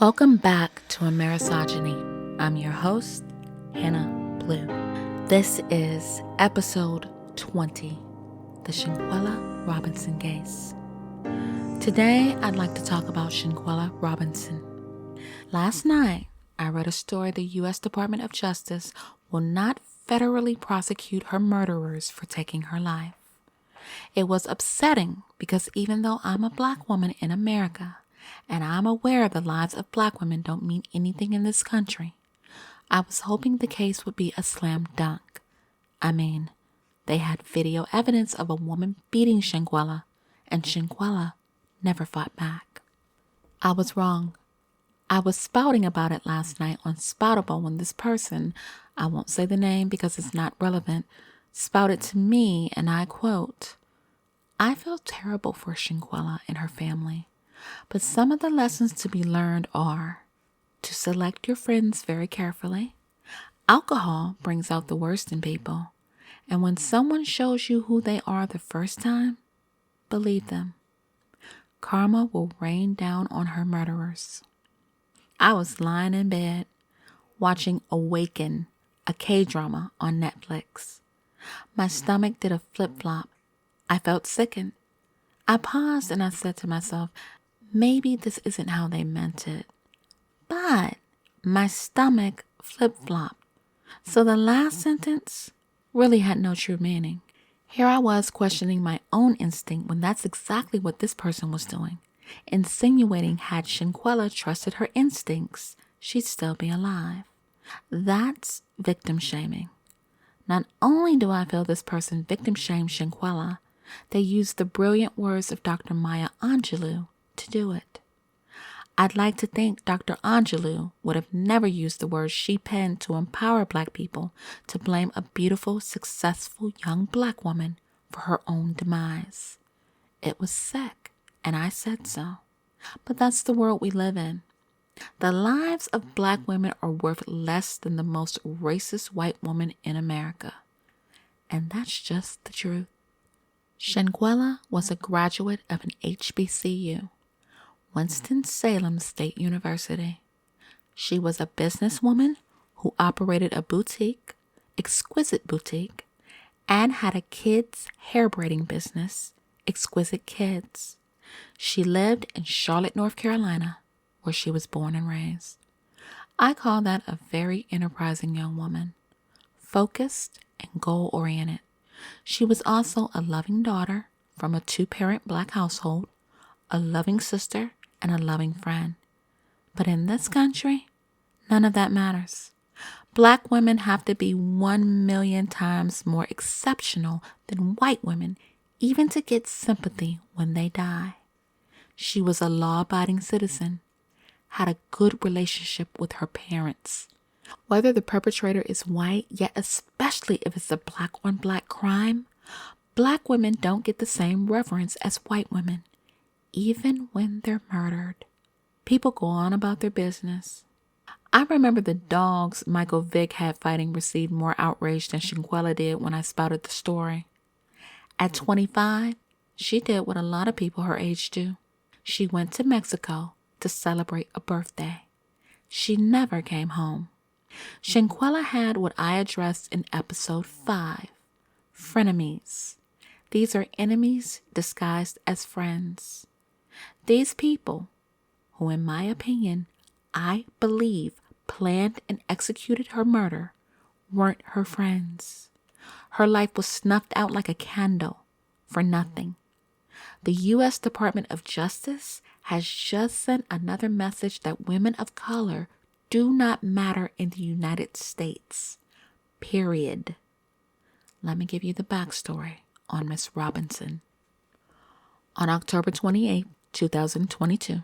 Welcome back to Amerisogyny. I'm your host, Hannah Blue. This is episode 20, the Shanquella Robinson case. Today, I'd like to talk about Shanquella Robinson. Last night, I read a story the U.S. Department of Justice will not federally prosecute her murderers for taking her life. It was upsetting because even though I'm a Black woman in America, and I'm aware the lives of Black women don't mean anything in this country, I was hoping the case would be a slam dunk. I mean, they had video evidence of a woman beating Shanquella, and Shanquella never fought back. I was wrong. I was spouting about it last night on Spoutable when this person, I won't say the name because it's not relevant, spouted to me, and I quote, "I feel terrible for Shanquella and her family. But some of the lessons to be learned are to select your friends very carefully. Alcohol brings out the worst in people. And when someone shows you who they are the first time, believe them. Karma will rain down on her murderers." I was lying in bed watching Awaken, a K-drama on Netflix. My stomach did a flip-flop. I felt sickened. I paused and I said to myself, maybe this isn't how they meant it. But my stomach flip-flopped. So the last sentence really had no true meaning. Here I was questioning my own instinct when that's exactly what this person was doing. Insinuating had Shanquella trusted her instincts, she'd still be alive. That's victim shaming. Not only do I feel this person victim shamed Shanquella, they used the brilliant words of Dr. Maya Angelou to do it. I'd like to think Dr. Angelou would have never used the words she penned to empower Black people to blame a beautiful, successful young Black woman for her own demise. It was sick, and I said so. But that's the world we live in. The lives of Black women are worth less than the most racist white woman in America. And that's just the truth. Shanquella was a graduate of an HBCU, Winston-Salem State University. She was a businesswoman who operated a boutique, Exquisite Boutique, and had a kids' hair braiding business, Exquisite Kids. She lived in Charlotte, North Carolina, where she was born and raised. I call that a very enterprising young woman, focused and goal-oriented. She was also a loving daughter from a two-parent Black household, a loving sister, and a loving friend. But in this country, none of that matters. Black women have to be 1,000,000 times more exceptional than white women even to get sympathy when they die. She was a law-abiding citizen, had a good relationship with her parents. Whether the perpetrator is white, yet especially if it's a Black-on-Black crime, Black women don't get the same reverence as white women, even when they're murdered. People go on about their business. I remember the dogs Michael Vick had fighting received more outrage than Shanquella did when I spouted the story. At 25, she did what a lot of people her age do. She went to Mexico to celebrate a birthday. She never came home. Shanquella had what I addressed in episode 5, frenemies. These are enemies disguised as friends. These people, who in my opinion, I believe planned and executed her murder, weren't her friends. Her life was snuffed out like a candle for nothing. The U.S. Department of Justice has just sent another message that women of color do not matter in the United States. Period. Let me give you the backstory on Miss Robinson. On October 28, 2022,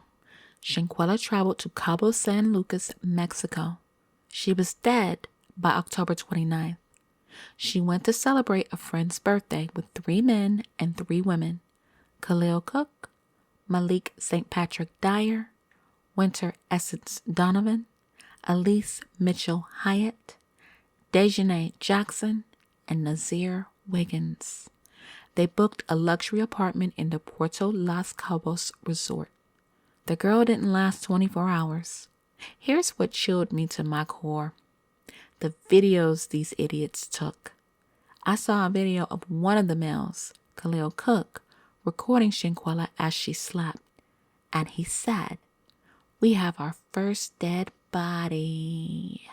Shanquella traveled to Cabo San Lucas, Mexico. She was dead by October 29th. She went to celebrate a friend's birthday with 3 men and 3 women, Khalil Cook, Malik St. Patrick Dyer, Winter Essence Donovan, Elise Mitchell Hyatt, Dejanay Jackson, and Nazir Wiggins. They booked a luxury apartment in the Puerto Las Cabos resort. The girl didn't last 24 hours. Here's what chilled me to my core. The videos these idiots took. I saw a video of one of the males, Khalil Cook, recording Shanquella as she slept. And he said, "We have our first dead body."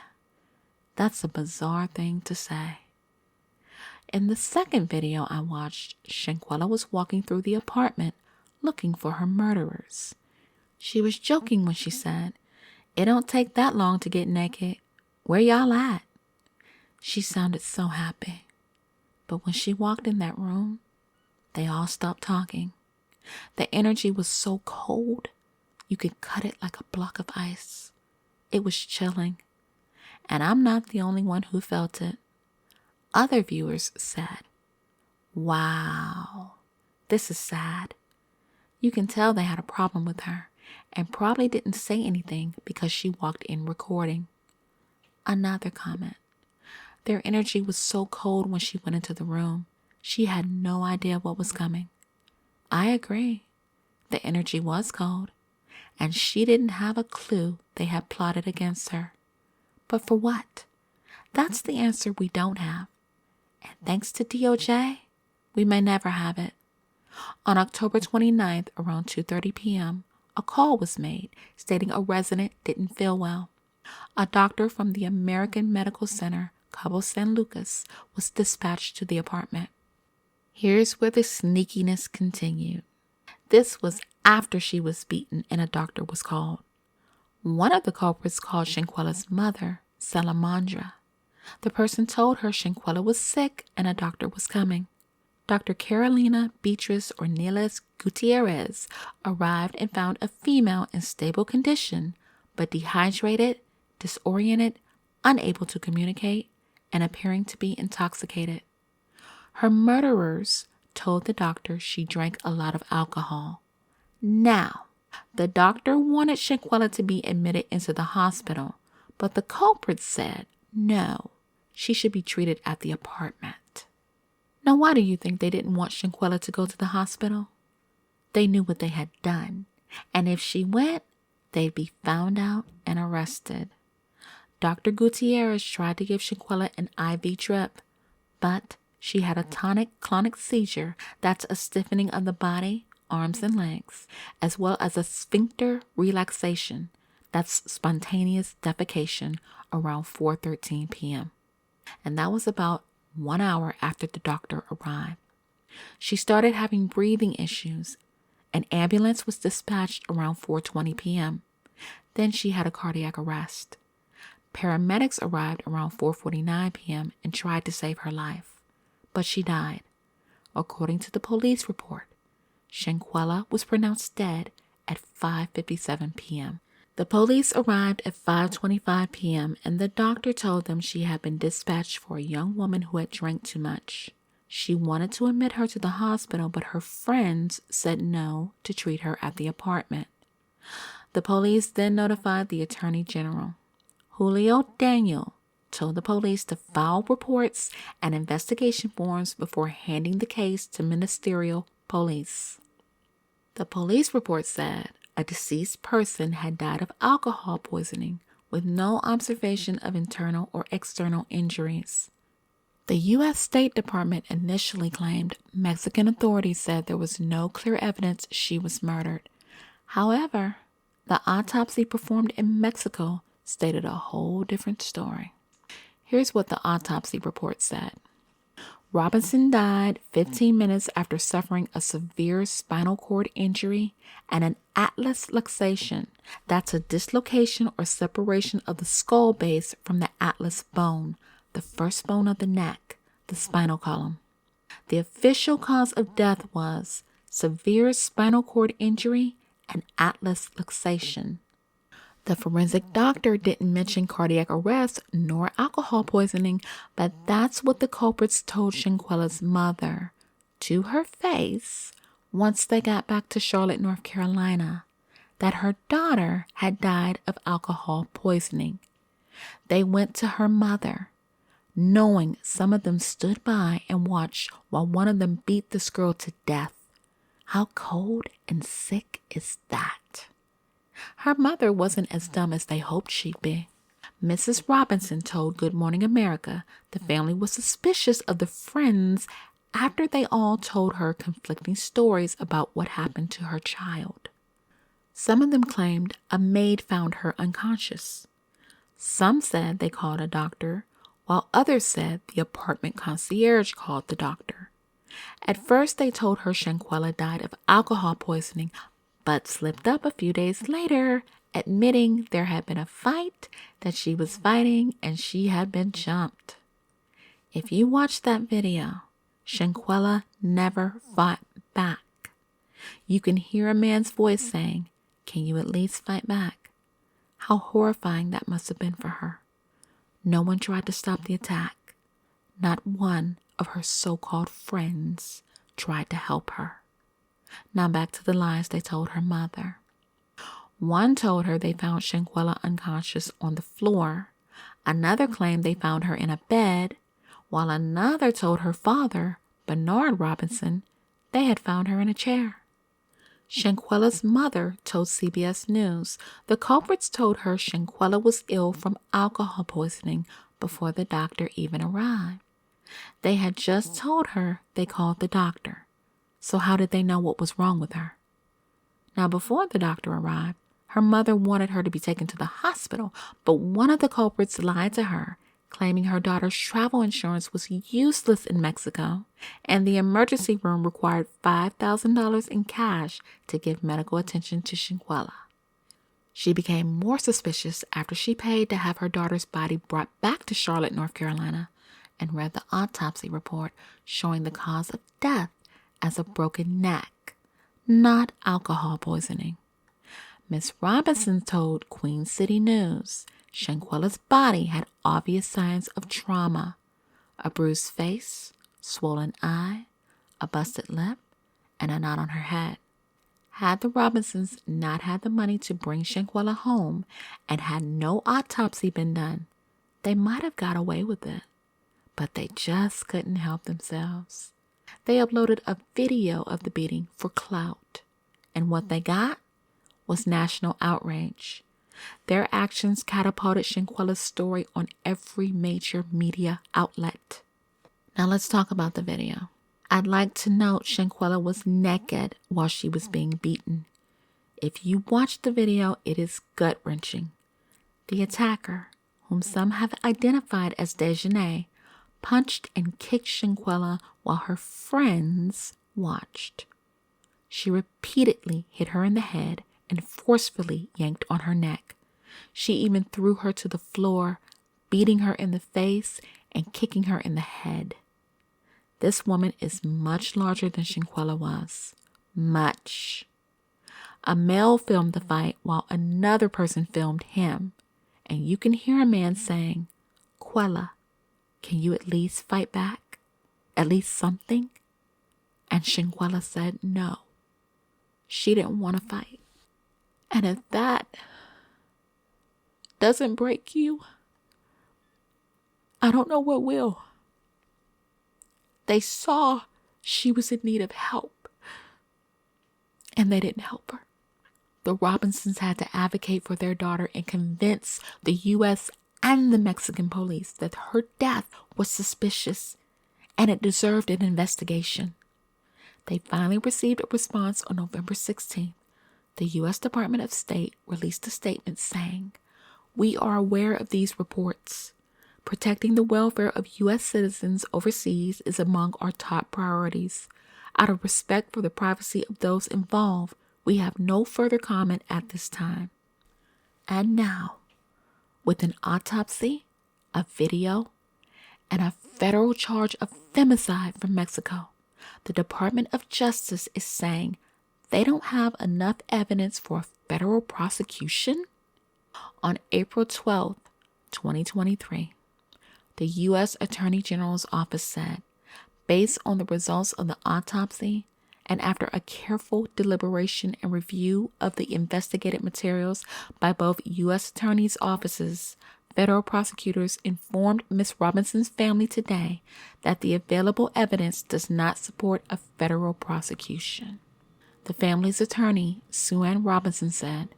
That's a bizarre thing to say. In the second video I watched, Shanquella was walking through the apartment looking for her murderers. She was joking when she said, "It don't take that long to get naked. Where y'all at?" She sounded so happy. But when she walked in that room, they all stopped talking. The energy was so cold, you could cut it like a block of ice. It was chilling. And I'm not the only one who felt it. Other viewers said, "Wow, this is sad." You can tell they had a problem with her and probably didn't say anything because she walked in recording. Another comment. Their energy was so cold when she went into the room. She had no idea what was coming. I agree. The energy was cold, and she didn't have a clue they had plotted against her. But for what? That's the answer we don't have. And thanks to DOJ, we may never have it. On October 29th, around 2:30 p.m., a call was made stating a resident didn't feel well. A doctor from the American Medical Center, Cabo San Lucas, was dispatched to the apartment. Here's where the sneakiness continued. This was after she was beaten and a doctor was called. One of the culprits called Shanquella's mother, Salamandra. The person told her Shanquella was sick and a doctor was coming. Dr. Carolina Beatriz Ornelas Gutierrez arrived and found a female in stable condition, but dehydrated, disoriented, unable to communicate, and appearing to be intoxicated. Her murderers told the doctor she drank a lot of alcohol. Now, the doctor wanted Shanquella to be admitted into the hospital, but the culprits said no, she should be treated at the apartment. Now, why do you think they didn't want Shanquella to go to the hospital? They knew what they had done, and if she went, they'd be found out and arrested. Dr. Gutierrez tried to give Shanquella an IV drip, but she had a tonic-clonic seizure, that's a stiffening of the body, arms and legs, as well as a sphincter relaxation, that's spontaneous defecation, around 4:13 p.m. And that was about 1 hour after the doctor arrived. She started having breathing issues. An ambulance was dispatched around 4:20 p.m. Then she had a cardiac arrest. Paramedics arrived around 4:49 p.m. and tried to save her life, but she died. According to the police report, Shanquella was pronounced dead at 5:57 p.m. The police arrived at 5:25 p.m. and the doctor told them she had been dispatched for a young woman who had drank too much. She wanted to admit her to the hospital, but her friends said no to treat her at the apartment. The police then notified the Attorney General. Julio Daniel told the police to file reports and investigation forms before handing the case to ministerial police. The police report said a deceased person had died of alcohol poisoning with no observation of internal or external injuries. The U.S. State Department initially claimed Mexican authorities said there was no clear evidence she was murdered. However, the autopsy performed in Mexico stated a whole different story. Here's what the autopsy report said. Robinson died 15 minutes after suffering a severe spinal cord injury and an atlas luxation. That's a dislocation or separation of the skull base from the atlas bone, the first bone of the neck, the spinal column. The official cause of death was severe spinal cord injury and atlas luxation. The forensic doctor didn't mention cardiac arrest nor alcohol poisoning, but that's what the culprits told Shanquella's mother to her face once they got back to Charlotte, North Carolina, that her daughter had died of alcohol poisoning. They went to her mother, knowing some of them stood by and watched while one of them beat this girl to death. How cold and sick is that? Her mother wasn't as dumb as they hoped she'd be. Mrs. Robinson told Good Morning America the family was suspicious of the friends after they all told her conflicting stories about what happened to her child. Some of them claimed a maid found her unconscious. Some said they called a doctor, while others said the apartment concierge called the doctor. At first, they told her Shanquella died of alcohol poisoning, but slipped up a few days later, admitting there had been a fight that she was fighting and she had been jumped. If you watch that video, Shanquella never fought back. You can hear a man's voice saying, "Can you at least fight back?" How horrifying that must have been for her. No one tried to stop the attack. Not one of her so-called friends tried to help her. Now back to the lies they told her mother. One told her they found Shanquella unconscious on the floor. Another claimed they found her in a bed, while another told her father, Bernard Robinson, they had found her in a chair. Shanquella's mother told CBS News the culprits told her Shanquella was ill from alcohol poisoning before the doctor even arrived. They had just told her they called the doctor. So how did they know what was wrong with her? Now, before the doctor arrived, her mother wanted her to be taken to the hospital, but one of the culprits lied to her, claiming her daughter's travel insurance was useless in Mexico, and the emergency room required $5,000 in cash to give medical attention to Shanquella. She became more suspicious after she paid to have her daughter's body brought back to Charlotte, North Carolina, and read the autopsy report showing the cause of death as a broken neck, not alcohol poisoning. Miss Robinson told Queen City News Shanquella's body had obvious signs of trauma: a bruised face, swollen eye, a busted lip, and a knot on her head. Had the Robinsons not had the money to bring Shanquella home and had no autopsy been done, they might have got away with it. But they just couldn't help themselves. They uploaded a video of the beating for clout, and what they got was national outrage. Their actions catapulted Shanquella's story on every major media outlet. Now let's talk about the video. I'd like to note Shanquella was naked while she was being beaten. If you watch the video, it is gut-wrenching. The attacker, whom some have identified as Dejanay, punched and kicked Shanquella while her friends watched. She repeatedly hit her in the head and forcefully yanked on her neck. She even threw her to the floor, beating her in the face and kicking her in the head. This woman is much larger than Shanquella was. Much. A male filmed the fight while another person filmed him, and you can hear a man saying, "Quella, can you at least fight back? At least something?" And Shanquella said no. She didn't want to fight. And if that doesn't break you, I don't know what will. They saw she was in need of help, and they didn't help her. The Robinsons had to advocate for their daughter and convince the U.S. and the Mexican police that her death was suspicious and it deserved an investigation. They finally received a response on November 16th. The U.S. Department of State released a statement saying, "We are aware of these reports. Protecting the welfare of U.S. citizens overseas is among our top priorities. Out of respect for the privacy of those involved, we have no further comment at this time." And now, with an autopsy, a video, and a federal charge of femicide from Mexico, the Department of Justice is saying they don't have enough evidence for a federal prosecution? On April 12th, 2023, the U.S. Attorney General's office said, based on the results of the autopsy and after a careful deliberation and review of the investigative materials by both U.S. attorneys' offices, federal prosecutors informed Ms. Robinson's family today that the available evidence does not support a federal prosecution. The family's attorney, Sue Ann Robinson, said,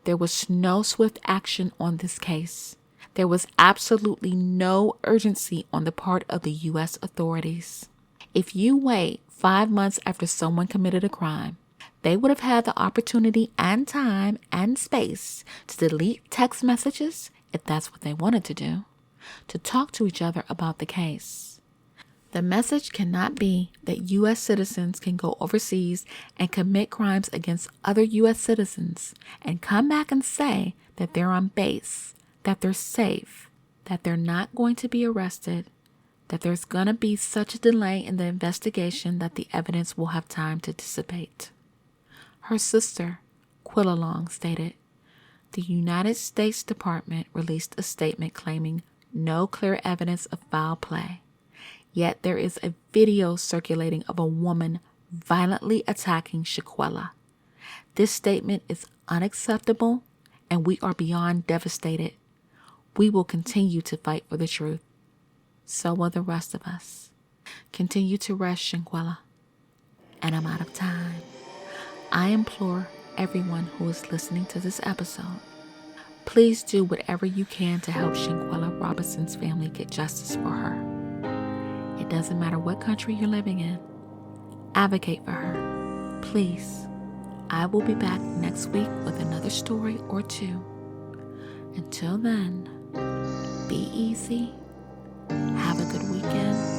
There was no swift action on this case. There was absolutely no urgency on the part of the U.S. authorities. If you wait 5 months after someone committed a crime, they would have had the opportunity and time and space to delete text messages, if that's what they wanted to do, to talk to each other about the case. The message cannot be that U.S. citizens can go overseas and commit crimes against other U.S. citizens and come back and say that they're on base, that they're safe, that they're not going to be arrested, that there's going to be such a delay in the investigation that the evidence will have time to dissipate. Her sister, Quillalong, stated, "The United States Department released a statement claiming no clear evidence of foul play. Yet there is a video circulating of a woman violently attacking Shanquella. This statement is unacceptable and we are beyond devastated. We will continue to fight for the truth. So will the rest of us. Continue to rest, Shanquella." And I'm out of time. I implore everyone who is listening to this episode, please do whatever you can to help Shanquella Robinson's family get justice for her. It doesn't matter what country you're living in. Advocate for her, please. I will be back next week with another story or two. Until then, be easy. Have a good weekend.